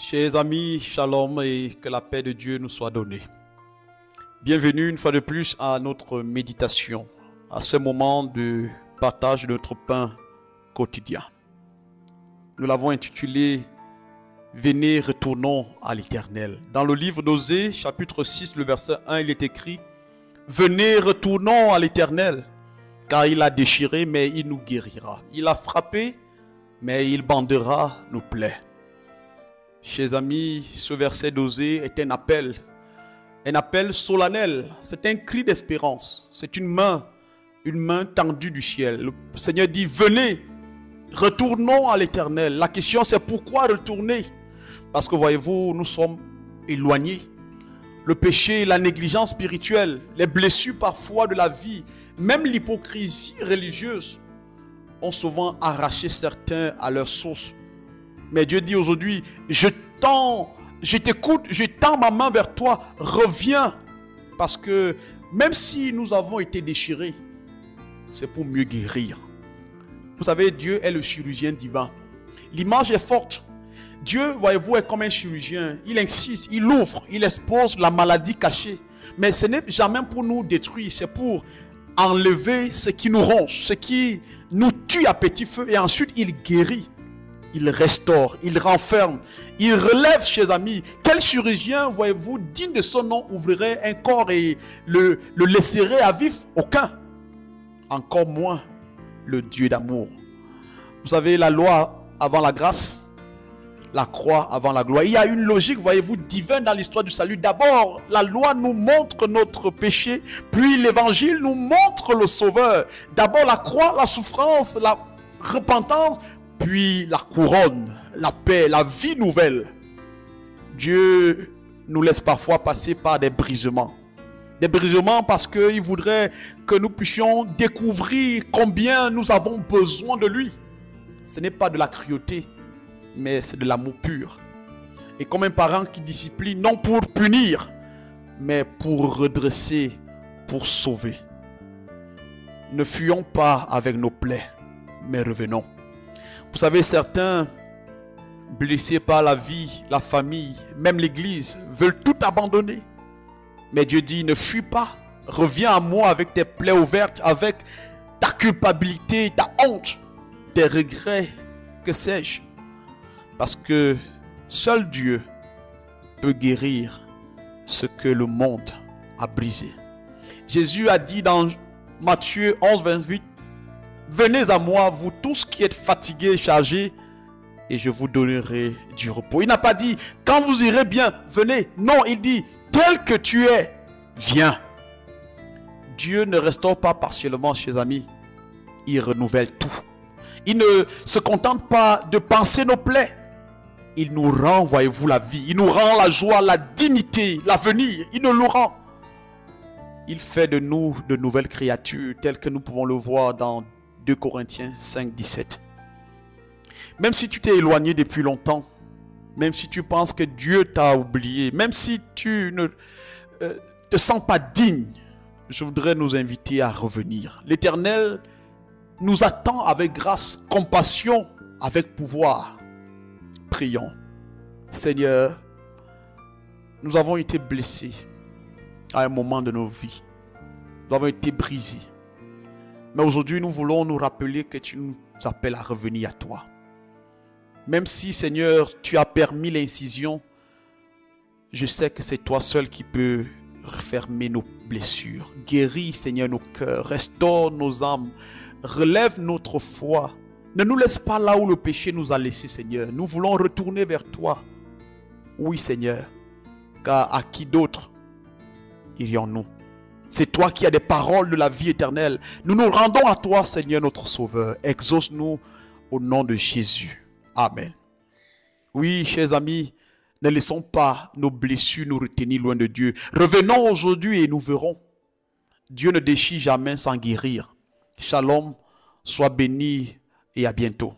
Chers amis, shalom et que la paix de Dieu nous soit donnée. Bienvenue une fois de plus à notre méditation, à ce moment de partage de notre pain quotidien. Nous l'avons intitulé « Venez, retournons à l'Éternel ». Dans le livre d'Osée, chapitre 6, le verset 1, il est écrit « Venez, retournons à l'Éternel, car il a déchiré, mais il nous guérira. Il a frappé, mais il bandera nos plaies. » Chers amis, ce verset d'Osée est un appel solennel. C'est un cri d'espérance. C'est une main tendue du ciel. Le Seigneur dit, venez, retournons à l'Éternel. La question c'est pourquoi retourner? Parce que voyez-vous, nous sommes éloignés. Le péché, la négligence spirituelle, les blessures parfois de la vie, même l'hypocrisie religieuse ont souvent arraché certains à leur source. Mais Dieu dit aujourd'hui, je t'écoute, je tends ma main vers toi, reviens. Parce que même si nous avons été déchirés, c'est pour mieux guérir. Vous savez, Dieu est le chirurgien divin. L'image est forte. Dieu, voyez-vous, est comme un chirurgien. Il insiste, il ouvre, il expose la maladie cachée. Mais ce n'est jamais pour nous détruire, c'est pour enlever ce qui nous ronge, ce qui nous tue à petit feu. Et ensuite, il guérit. Il restaure, il renferme, il relève, chers amis. Quel chirurgien, voyez-vous, digne de son nom, ouvrirait un corps et le laisserait à vif? Aucun. Encore moins le Dieu d'amour. Vous savez, la loi avant la grâce, la croix avant la gloire. Il y a une logique, voyez-vous, divine dans l'histoire du salut. D'abord, la loi nous montre notre péché, puis l'évangile nous montre le sauveur. D'abord la croix, la souffrance, la repentance, puis la couronne, la paix, la vie nouvelle. Dieu nous laisse parfois passer par des brisements. Des brisements parce qu'il voudrait que nous puissions découvrir combien nous avons besoin de lui. Ce n'est pas de la cruauté, mais c'est de l'amour pur. Et comme un parent qui discipline, non pour punir, mais pour redresser, pour sauver. Ne fuyons pas avec nos plaies, mais revenons. Vous savez, certains, blessés par la vie, la famille, même l'église, veulent tout abandonner. Mais Dieu dit, ne fuis pas. Reviens à moi avec tes plaies ouvertes, avec ta culpabilité, ta honte, tes regrets, que sais-je. Parce que seul Dieu peut guérir ce que le monde a brisé. Jésus a dit dans Matthieu 11, 28, venez à moi, vous tous qui êtes fatigués et chargés, et je vous donnerai du repos. Il n'a pas dit, quand vous irez bien, venez. Non, il dit, tel que tu es, viens. Dieu ne restaure pas partiellement, chers amis. Il renouvelle tout. Il ne se contente pas de panser nos plaies. Il nous rend, voyez-vous, la vie. Il nous rend la joie, la dignité, l'avenir. Il nous le rend. Il fait de nous de nouvelles créatures, telles que nous pouvons le voir dans 2 Corinthiens 5, 17. Même si tu t'es éloigné depuis longtemps, même si tu penses que Dieu t'a oublié, même si tu ne te sens pas digne, je voudrais nous inviter à revenir. L'Éternel nous attend avec grâce, compassion, avec pouvoir. Prions. Seigneur, nous avons été blessés à un moment de nos vies. Nous avons été brisés. Mais aujourd'hui, nous voulons nous rappeler que tu nous appelles à revenir à toi. Même si, Seigneur, tu as permis l'incision, je sais que c'est toi seul qui peux refermer nos blessures. Guéris, Seigneur, nos cœurs. Restaure nos âmes. Relève notre foi. Ne nous laisse pas là où le péché nous a laissés, Seigneur. Nous voulons retourner vers toi. Oui, Seigneur. Car à qui d'autre irions-nous? C'est toi qui as des paroles de la vie éternelle. Nous nous rendons à toi, Seigneur, notre Sauveur. Exauce-nous au nom de Jésus. Amen. Oui, chers amis, ne laissons pas nos blessures nous retenir loin de Dieu. Revenons aujourd'hui et nous verrons. Dieu ne déchire jamais sans guérir. Shalom, sois béni et à bientôt.